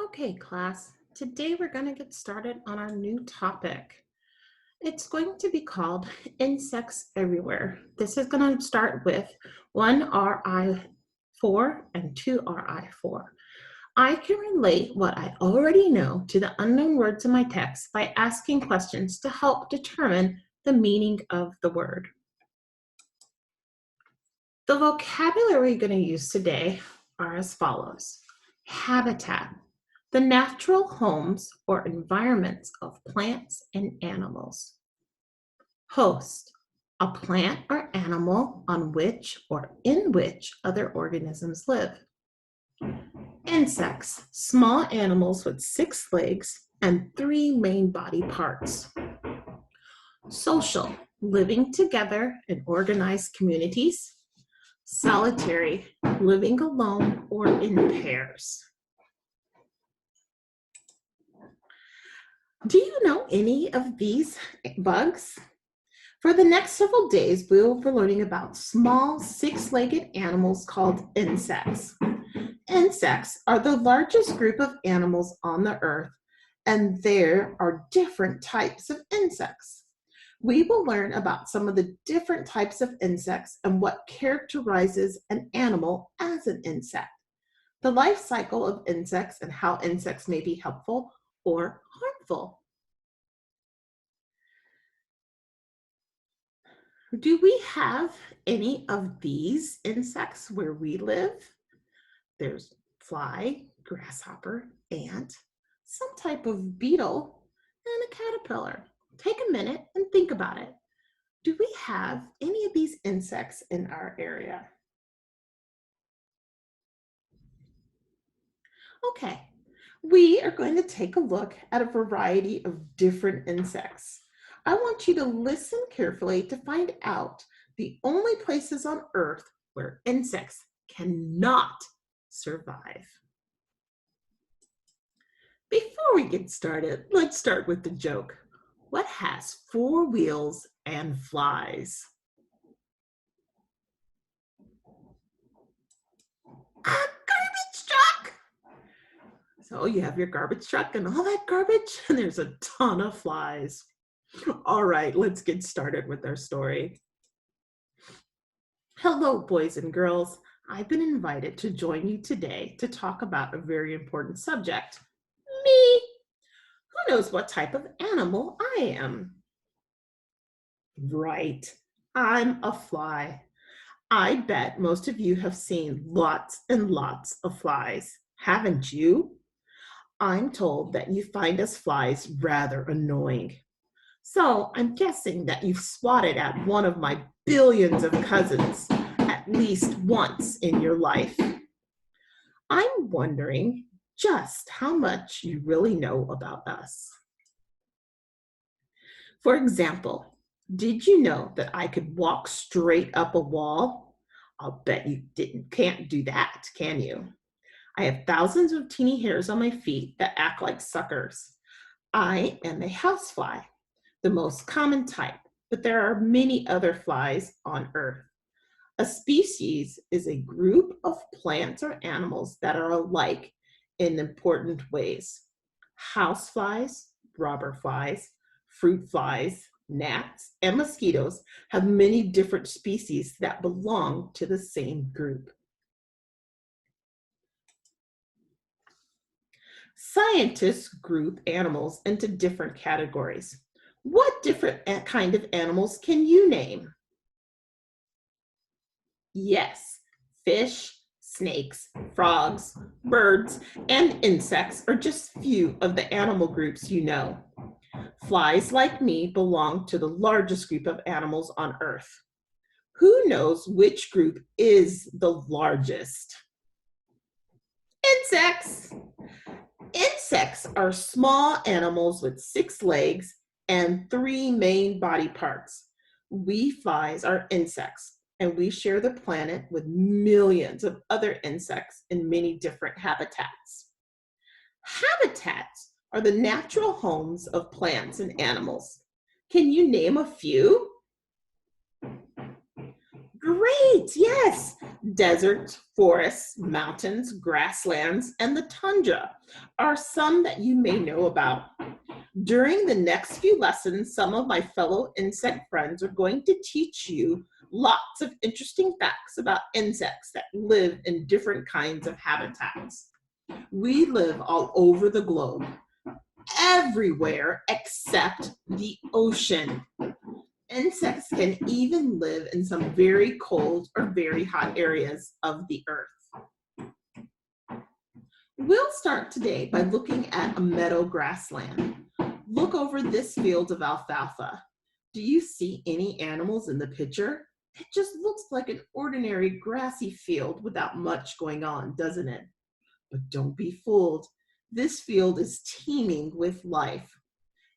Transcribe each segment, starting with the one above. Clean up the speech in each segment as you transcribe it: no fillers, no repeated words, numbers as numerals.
Okay, class, today we're going to get started on our new topic. It's going to be called Insects Everywhere. This is going to start with one RI4 and two RI4. I can relate what I already know to the unknown words in my text by asking questions to help determine the meaning of the word. The vocabulary we're going to use today are as follows. Habitat, the natural homes or environments of plants and animals. Host, a plant or animal on which or in which other organisms live. Insects, small animals with 6 legs and 3 main body parts. Social, living together in organized communities. Solitary, living alone or in pairs. Do you know any of these bugs? For the next several days, we will be learning about small 6-legged animals called insects. Insects are the largest group of animals on the earth, and there are different types of insects. We will learn about some of the different types of insects and what characterizes an animal as an insect, the life cycle of insects and how insects may be helpful or harmful. Do we have any of these insects where we live? There's fly, grasshopper, ant, some type of beetle, and a caterpillar. Take a minute and think about it. Do we have any of these insects in our area? Okay, we are going to take a look at a variety of different insects. I want you to listen carefully to find out the only places on Earth where insects cannot survive. Before we get started, let's start with the joke. What has 4 wheels and flies? A garbage truck! So you have your garbage truck and all that garbage, and there's a ton of flies. All right, let's get started with our story. Hello, boys and girls. I've been invited to join you today to talk about a very important subject. Me. Who knows what type of animal I am? Right, I'm a fly. I bet most of you have seen lots and lots of flies, haven't you? I'm told that you find us flies rather annoying. So I'm guessing that you've swatted at one of my billions of cousins at least once in your life. I'm wondering just how much you really know about us. For example, did you know that I could walk straight up a wall? I'll bet you can't do that, can you? I have thousands of teeny hairs on my feet that act like suckers. I am a housefly, the most common type, but there are many other flies on Earth. A species is a group of plants or animals that are alike in important ways. Houseflies, robber flies, fruit flies, gnats, and mosquitoes have many different species that belong to the same group. Scientists group animals into different categories. What different kind of animals can you name? Yes, fish, snakes, frogs, birds, and insects are just few of the animal groups you know. Flies, like me, belong to the largest group of animals on Earth. Who knows which group is the largest? Insects! Insects are small animals with 6 legs and 3 main body parts. We flies are insects, and we share the planet with millions of other insects in many different habitats. Habitats are the natural homes of plants and animals. Can you name a few? Great, yes. Deserts, forests, mountains, grasslands, and the tundra are some that you may know about. During the next few lessons, some of my fellow insect friends are going to teach you lots of interesting facts about insects that live in different kinds of habitats. We live all over the globe, everywhere except the ocean. Insects can even live in some very cold or very hot areas of the earth. We'll start today by looking at a meadow grassland. Look over this field of alfalfa. Do you see any animals in the picture? It just looks like an ordinary grassy field without much going on, doesn't it? But don't be fooled. This field is teeming with life.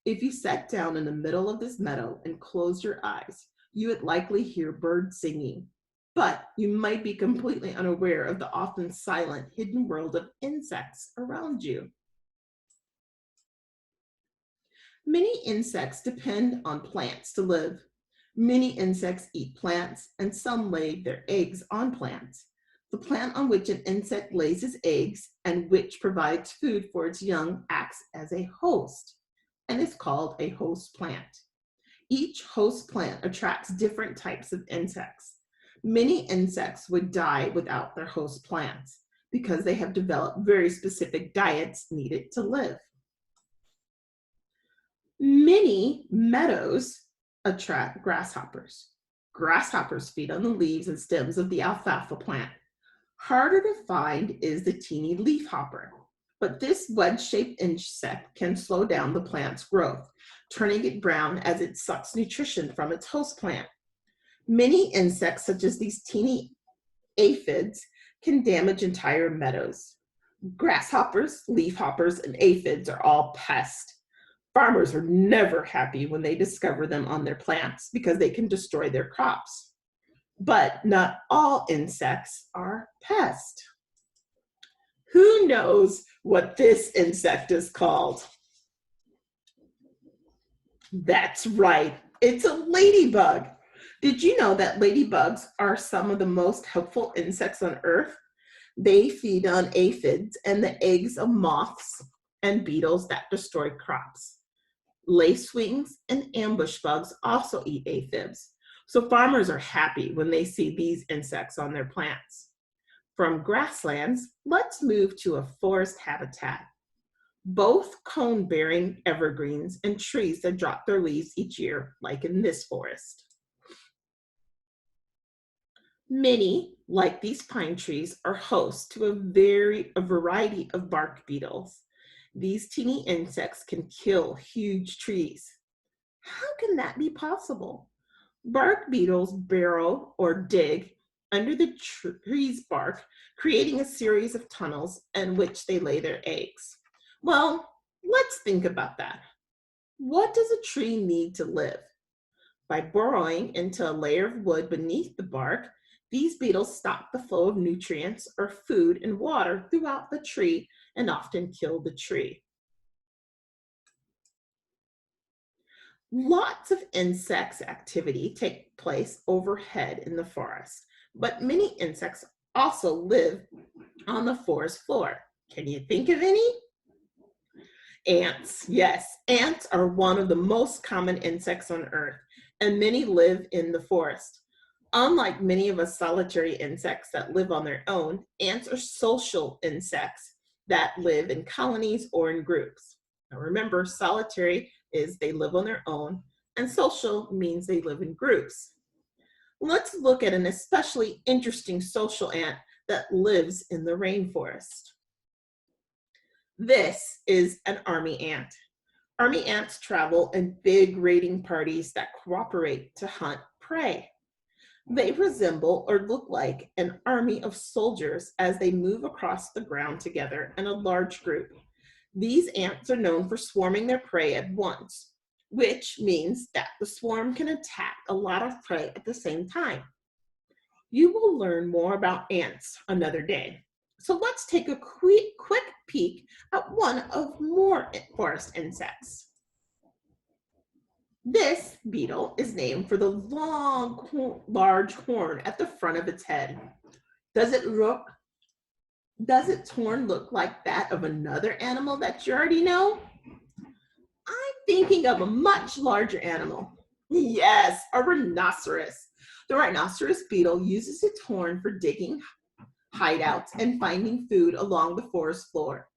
If you sat down in the middle of this meadow and closed your eyes, you would likely hear birds singing. But you might be completely unaware of the often silent, hidden world of insects around you. Many insects depend on plants to live. Many insects eat plants, and some lay their eggs on plants. The plant on which an insect lays its eggs and which provides food for its young acts as a host and is called a host plant. Each host plant attracts different types of insects. Many insects would die without their host plants because they have developed very specific diets needed to live. Many meadows attract grasshoppers. Grasshoppers feed on the leaves and stems of the alfalfa plant. Harder to find is the teeny leafhopper, but this wedge-shaped insect can slow down the plant's growth, turning it brown as it sucks nutrition from its host plant. Many insects, such as these teeny aphids, can damage entire meadows. Grasshoppers, leafhoppers, and aphids are all pests. Farmers are never happy when they discover them on their plants because they can destroy their crops. But not all insects are pests. Who knows what this insect is called? That's right, it's a ladybug. Did you know that ladybugs are some of the most helpful insects on Earth? They feed on aphids and the eggs of moths and beetles that destroy crops. Lacewings and ambush bugs also eat aphids. So farmers are happy when they see these insects on their plants. From grasslands, let's move to a forest habitat. Both cone-bearing evergreens and trees that drop their leaves each year, like in this forest. Many, like these pine trees, are host to a variety of bark beetles. These teeny insects can kill huge trees. How can that be possible? Bark beetles burrow or dig under the tree's bark, creating a series of tunnels in which they lay their eggs. Well, let's think about that. What does a tree need to live? By burrowing into a layer of wood beneath the bark, these beetles stop the flow of nutrients or food and water throughout the tree and often kill the tree. Lots of insects activity take place overhead in the forest, but many insects also live on the forest floor. Can you think of any? Ants. Yes, ants are one of the most common insects on Earth, and many live in the forest. Unlike many of us solitary insects that live on their own, ants are social insects that live in colonies or in groups. Now remember, solitary is they live on their own, and social means they live in groups. Let's look at an especially interesting social ant that lives in the rainforest. This is an army ant. Army ants travel in big raiding parties that cooperate to hunt prey. They resemble or look like an army of soldiers as they move across the ground together in a large group. These ants are known for swarming their prey at once, which means that the swarm can attack a lot of prey at the same time. You will learn more about ants another day. So let's take a quick peek at one of more forest insects. This beetle is named for the long, large horn at the front of its head. Does it look, does its horn look like that of another animal that you already know? I'm thinking of a much larger animal. Yes, a rhinoceros. The rhinoceros beetle uses its horn for digging hideouts and finding food along the forest floor.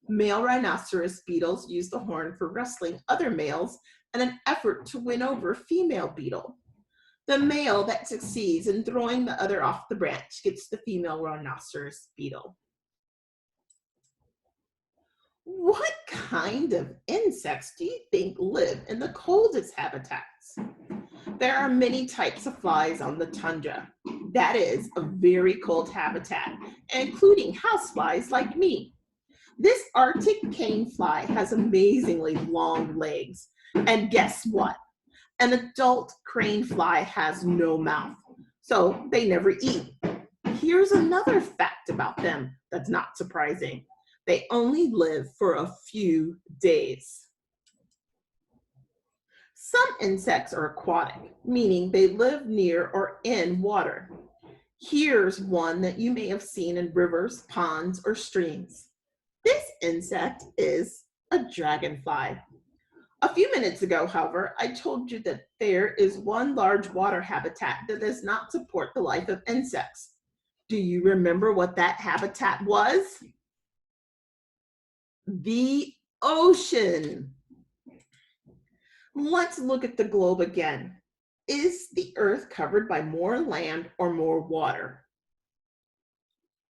Male rhinoceros beetles use the horn for wrestling other males in an effort to win over a female beetle. The male that succeeds in throwing the other off the branch gets the female rhinoceros beetle. What kind of insects do you think live in the coldest habitats? There are many types of flies on the tundra. That is a very cold habitat, including houseflies like me. This Arctic cane fly has amazingly long legs. And guess what? An adult crane fly has no mouth, so they never eat. Here's another fact about them that's not surprising. They only live for a few days. Some insects are aquatic, meaning they live near or in water. Here's one that you may have seen in rivers, ponds, or streams. This insect is a dragonfly. A few minutes ago, however, I told you that there is one large water habitat that does not support the life of insects. Do you remember what that habitat was? The ocean. Let's look at the globe again. Is the Earth covered by more land or more water?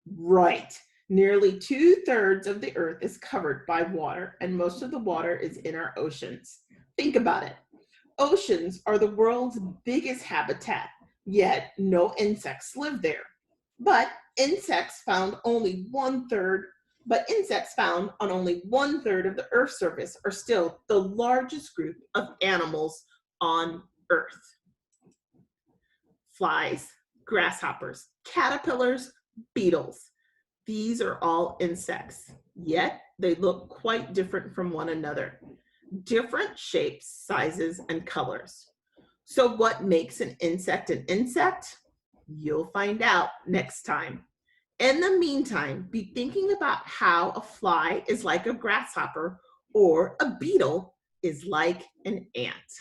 Right. Nearly 2/3 of the Earth is covered by water, and most of the water is in our oceans. Think about it. Oceans are the world's biggest habitat, yet no insects live there. But insects found only one third, but insects found on only 1/3 of the Earth's surface are still the largest group of animals on Earth. Flies, grasshoppers, caterpillars, beetles. These are all insects, yet they look quite different from one another. Different shapes, sizes, and colors. So what makes an insect an insect? You'll find out next time. In the meantime, be thinking about how a fly is like a grasshopper or a beetle is like an ant.